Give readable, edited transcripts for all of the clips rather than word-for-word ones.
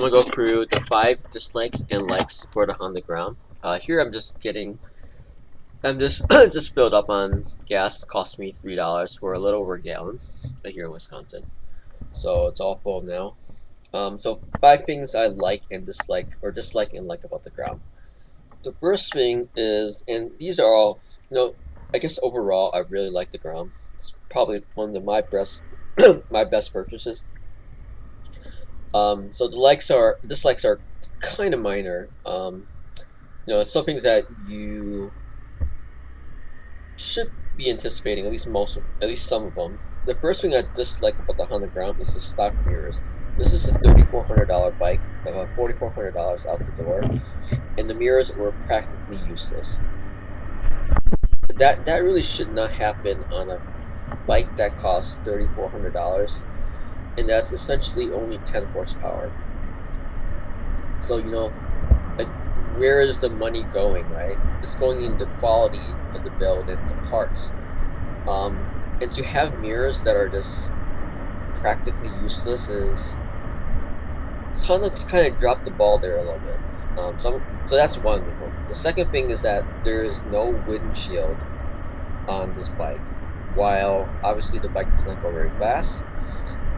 I'm gonna go through the 5 dislikes and likes for the Honda Grom. Here I'm just just filled up on gas. Cost me $3 for a little over a gallon here in Wisconsin. So it's all full now. So 5 things I like and dislike, or dislike and like about the Grom. The first thing is, and these are all, I guess overall I really like the Grom. It's probably one of my best my best purchases. So the dislikes are kind of minor. It's some things that you should be anticipating, at least some of them. The first thing I dislike about the Honda Grom is the stock mirrors. This is a $3,400 bike, $4,400 out the door, and the mirrors were practically useless. That really should not happen on a bike that costs $3,400, and that's essentially only 10 horsepower. So like, where is the money going, right? It's going into quality of the build and the parts. And to have mirrors that are just practically useless is Honda's kind of dropped the ball there a little bit. So that's one of them. The second thing is that there is no windshield on this bike. While obviously the bike does not go very fast,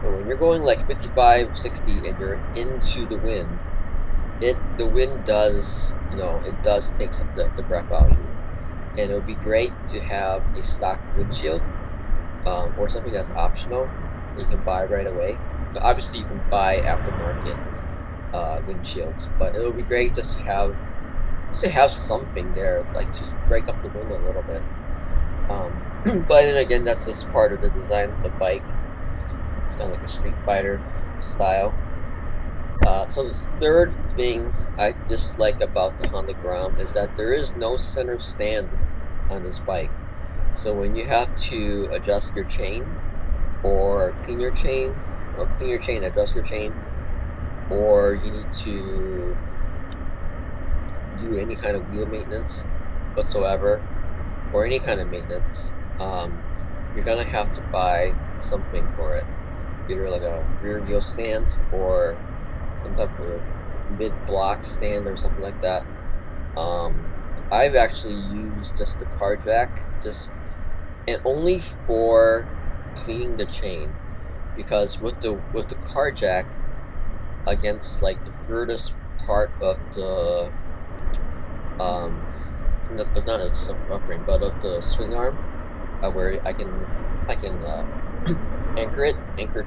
but when you're going like 55, 60 and you're into the wind, the wind does it does take the breath out of you, and it would be great to have a stock windshield, or something that's optional that you can buy right away. But obviously you can buy aftermarket windshields, but it would be great just to have something there, like to break up the wind a little bit. But then again, that's just part of the design of the bike. It's kind of like a Street Fighter style. So the third thing I dislike about the Honda Grom is that there is no center stand on this bike. So when you have to adjust your chain, or clean your chain, adjust your chain, or you need to do any kind of wheel maintenance whatsoever, or any kind of maintenance, you're gonna have to buy something for it, either like a rear wheel stand or some type of mid-block stand or something like that. I've actually used just the car jack, and only for cleaning the chain, because with the car jack against like the furthest part of the not of the upring, but of the swing arm, where I can anchor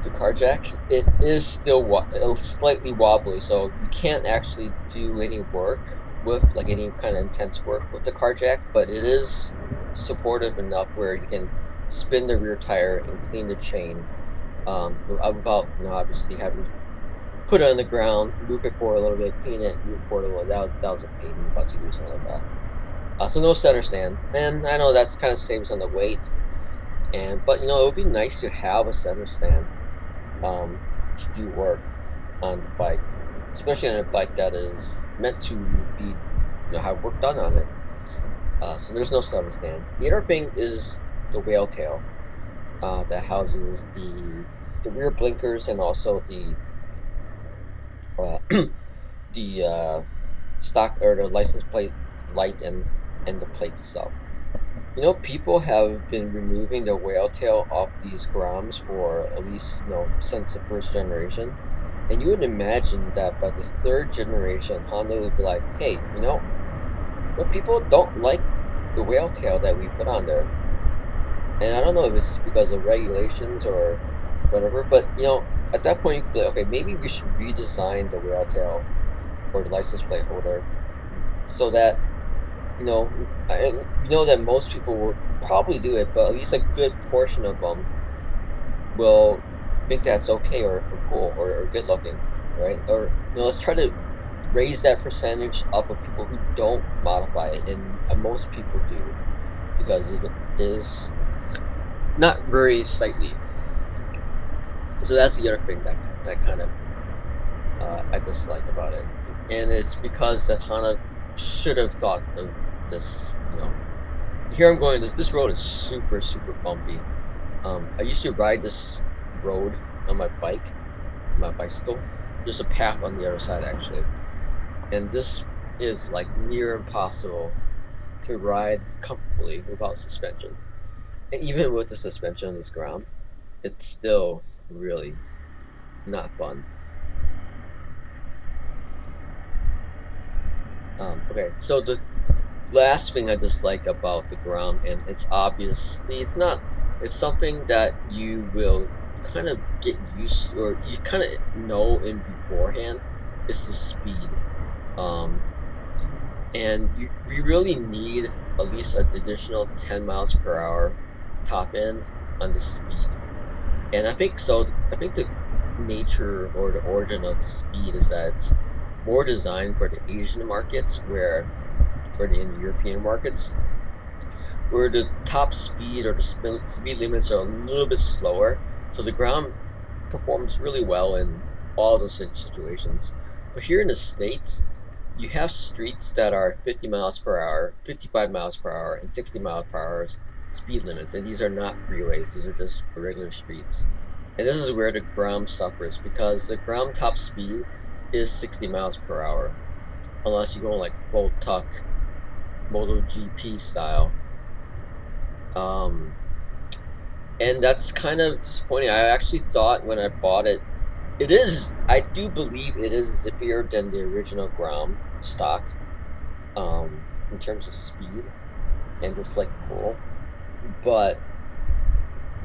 the car jack, it is still slightly wobbly, so you can't actually do any work with, like, any kind of intense work with the car jack, but it is supportive enough where you can spin the rear tire and clean the chain, without obviously having to put it on the ground, move it forward a little bit, clean it, move it forward a little bit. That was a pain in the butt to do something like that. So no center stand, and I know that's kind of saves on the weight, but it would be nice to have a center stand, to do work on the bike, especially on a bike that is meant to be, have work done on it. So there's no center stand. The other thing is the whale tail, that houses the rear blinkers and also uh, the stock, or the license plate light, and the plate itself. People have been removing the whale tail off these Groms for at least, since the first generation. And you would imagine that by the third generation, Honda would be like, hey, but people don't like the whale tail that we put on there. And I don't know if it's because of regulations or whatever, but, at that point you could be like, okay, maybe we should redesign the whale tail or the license plate holder, so that that most people will probably do it, but at least a good portion of them will think that's okay, or cool, or good looking, right? Or let's try to raise that percentage up of people who don't modify it, and most people do, because it is not very sightly. So that's the other thing that kind of I dislike about it, and it's because that Honda should have thought of this. Here I'm going. This road is super bumpy. I used to ride this road on my bike, my bicycle. There's a path on the other side actually, and this is like near impossible to ride comfortably without suspension. And even with the suspension on this ground, it's still really not fun. Okay, so the last thing I dislike about the Grom, and it's obviously it's not, it's something that you will kind of get used to, or you kind of know in beforehand, is the speed. Um, and we really need at least an additional 10 miles per hour top end on the speed. And I think so. I think the nature or the origin of speed is that it's more designed for the Asian markets, where for the in European markets, where the top speed or the speed limits are a little bit slower. So the ground performs really well in all those situations. But here in the States, you have streets that are 50 miles per hour, 55 miles per hour, and 60 miles per hour speed limits. And these are not freeways, these are just regular streets. And this is where the Grom suffers, because the Grom top speed is 60 miles per hour, unless you go like full tuck MotoGP style. Um, and that's kind of disappointing. I actually thought when I bought it, I do believe it is zippier than the original Grom stock, in terms of speed and just like pull. But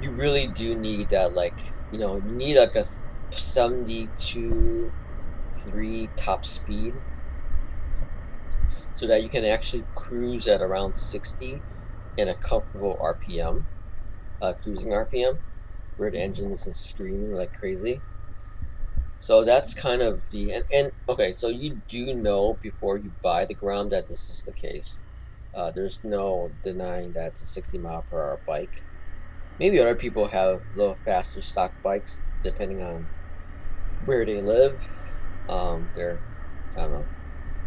you really do need that, like, you need like a 72 3 top speed so that you can actually cruise at around 60 in a comfortable RPM, cruising RPM, where the engine isn't screaming like crazy. So that's kind of and okay, so you do know before you buy the Grom that this is the case. There's no denying that it's a 60 mile per hour bike. Maybe other people have a little faster stock bikes depending on where they live. They're, I don't know.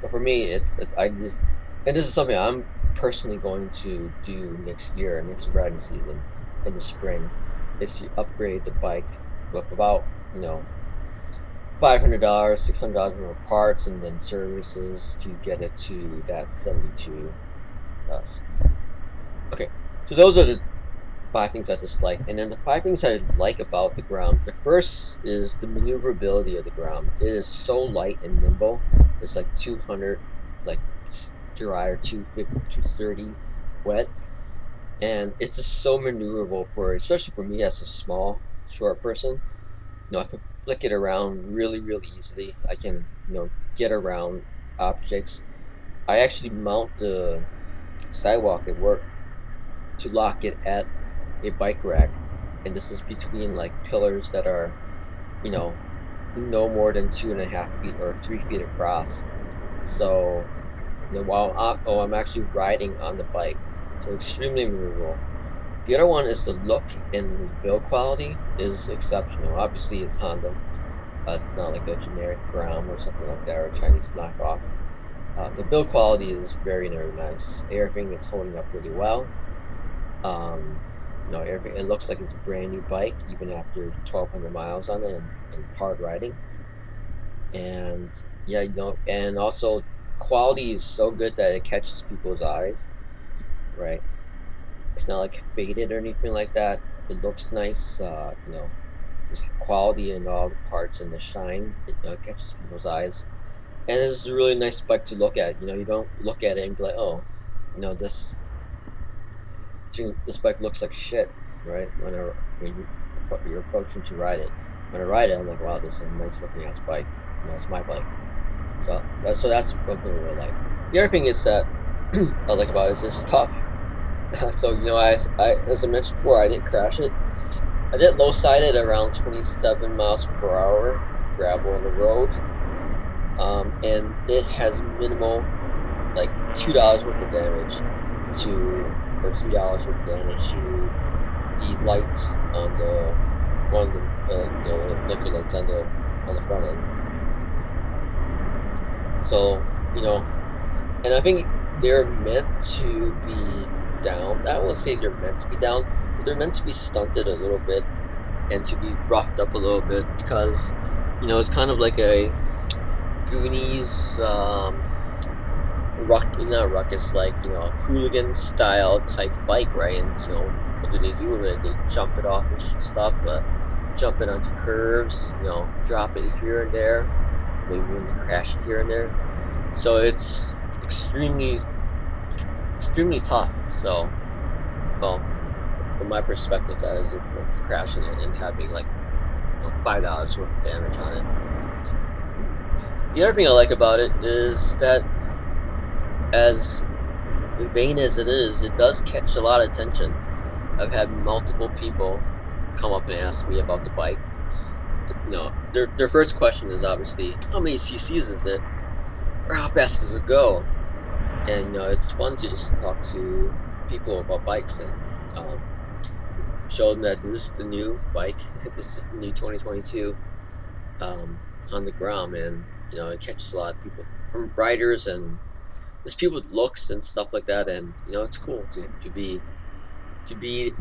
But for me, it's I just, and this is something I'm personally going to do next year, next riding season, in the spring, is to upgrade the bike with about, $500, $600 worth of parts, and then services to get it to that 72 speed. Okay, so those are the five things I dislike, and then the five things I like about the Grom. The first is the maneuverability of the Grom. It is so light and nimble. It's like 200, like dry, or 250, 230 wet, and it's just so maneuverable for, especially for me as a small, short person. I can flick it around really, really easily. I can, get around objects. I actually mount the sidewalk at work to lock it at a bike rack, and this is between like pillars that are, you know, no more than 2.5 feet or 3 feet across. So, while I'm actually riding on the bike, so extremely maneuverable. The other one is the look and the build quality is exceptional. Obviously, it's Honda. It's not like a generic Grom or something like that, or a Chinese knockoff. The build quality is very, very nice. Everything is holding up really well. Um, everything, it looks like it's a brand new bike, even after 1,200 miles on it and hard riding. And yeah, and also the quality is so good that it catches people's eyes, right? It's not like faded or anything like that. It looks nice. There's quality in all the parts, and the shine, it catches people's eyes. And it's a really nice bike to look at. You don't look at it and be like, oh, this bike looks like shit, right? You're approaching to ride it. When I ride it, I'm like, wow, this is a nice looking ass bike. It's my bike. So that's one thing I really like. The other thing is that I like about it is it's tough. So as I mentioned before, I didn't crash it. I did low side it around 27 miles per hour, gravel on the road, and it has minimal, like $2 worth of damage to, or $3 worth of damage to the lights on the one of the blinker lights on the front end. So and I think they're meant to be down. I won't say they're meant to be down, but they're meant to be stunted a little bit and to be roughed up a little bit, because It's kind of like a Goonies, not ruckus, like a hooligan style type bike, right? And what do they do with it? They jump it off and stuff, jump it onto curves, drop it here and there, maybe even crash it here and there. So it's extremely, extremely tough. So, well, from my perspective, that is equivalent to crashing it and having like $5 worth of damage on it. The other thing I like about it is that as vain as it does catch a lot of attention. I've had multiple people come up and ask me about the bike. Their first question is obviously how many cc's is it, or how fast does it go? And it's fun to just talk to people about bikes and show them that this is the new bike. This is the new 2022 on the Grom, and it catches a lot of people, riders, and there's people with looks and stuff like that, and it's cool to be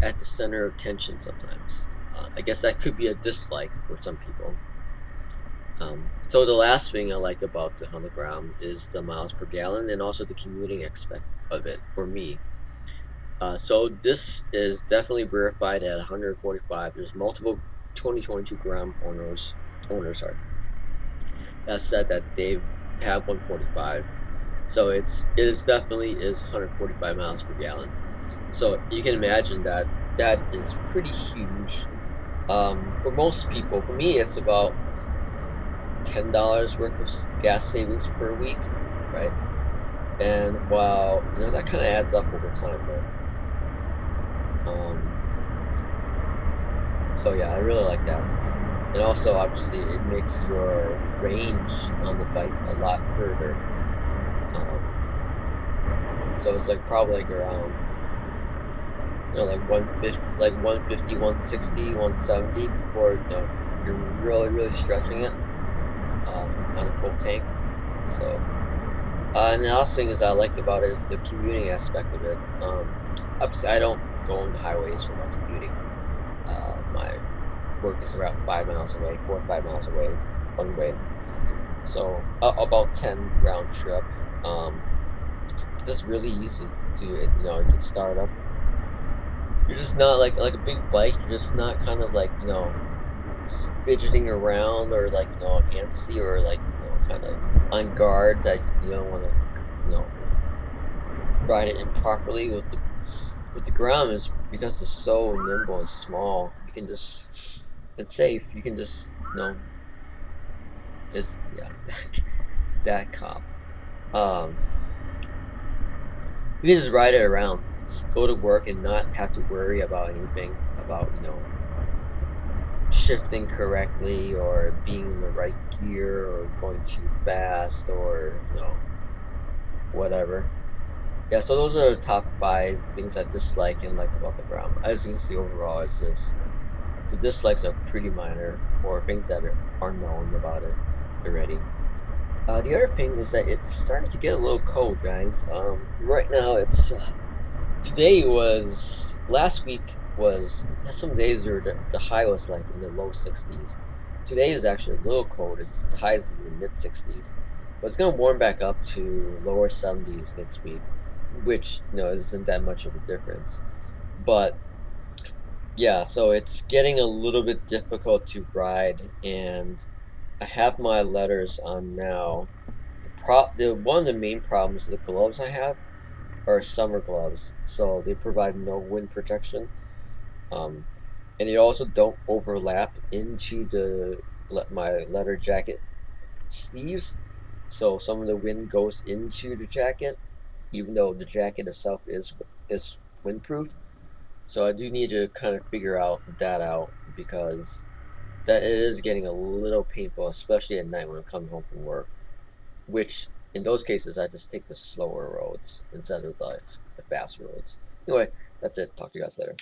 at the center of tension sometimes. I guess that could be a dislike for some people. So the last thing I like about the Honda Grom is the miles per gallon and also the commuting aspect of it for me. So this is definitely verified at 145. There's multiple 2022 Grom owners that said that they have 145. So it is definitely is 145 miles per gallon. So you can imagine that that is pretty huge. For most people, for me, it's about $10 worth of gas savings per week, right? And while that kind of adds up over time, so yeah, I really like that. And also, obviously, it makes your range on the bike a lot further. Um, so it's like probably like around like 150, like 150, 160, 170 before you're really really stretching it on a full tank. So, and the last thing is I like about it is the commuting aspect of it. Obviously, I don't go on the highways for my commuting. My work is about 5 miles away, 4 or 5 miles away, one way. So about 10 round trip. Um, just really easy to you can start up. You're just not like a big bike. You're just not kind of like fidgeting around or like antsy or like kind of on guard that you don't want to you know ride it improperly with the Grom is because it's so nimble and small. You can just it's safe. You can just it's yeah that cop. Um, you can just ride it around. Just go to work and not have to worry about anything about shifting correctly or being in the right gear or going too fast or whatever. Yeah, so those are the top five things I dislike and like about the Grom. As you can see, overall, it's just the dislikes are pretty minor or things that are known about it already. The other thing is that it's starting to get a little cold, guys. Right now, it's today was last week was some days where the high was like in the low 60s. Today is actually a little cold. It's the highs in the mid 60s, but it's gonna warm back up to lower 70s next week, which isn't that much of a difference. But yeah, so it's getting a little bit difficult to ride, and I have my letters on now. The one of the main problems, the gloves I have are summer gloves, so they provide no wind protection, um, and they also don't overlap into my leather jacket sleeves, so some of the wind goes into the jacket, even though the jacket itself is windproof. So I do need to kind of figure out because that it is getting a little painful, especially at night when I'm coming home from work. Which in those cases I just take the slower roads instead of the fast roads. Anyway, that's it. Talk to you guys later.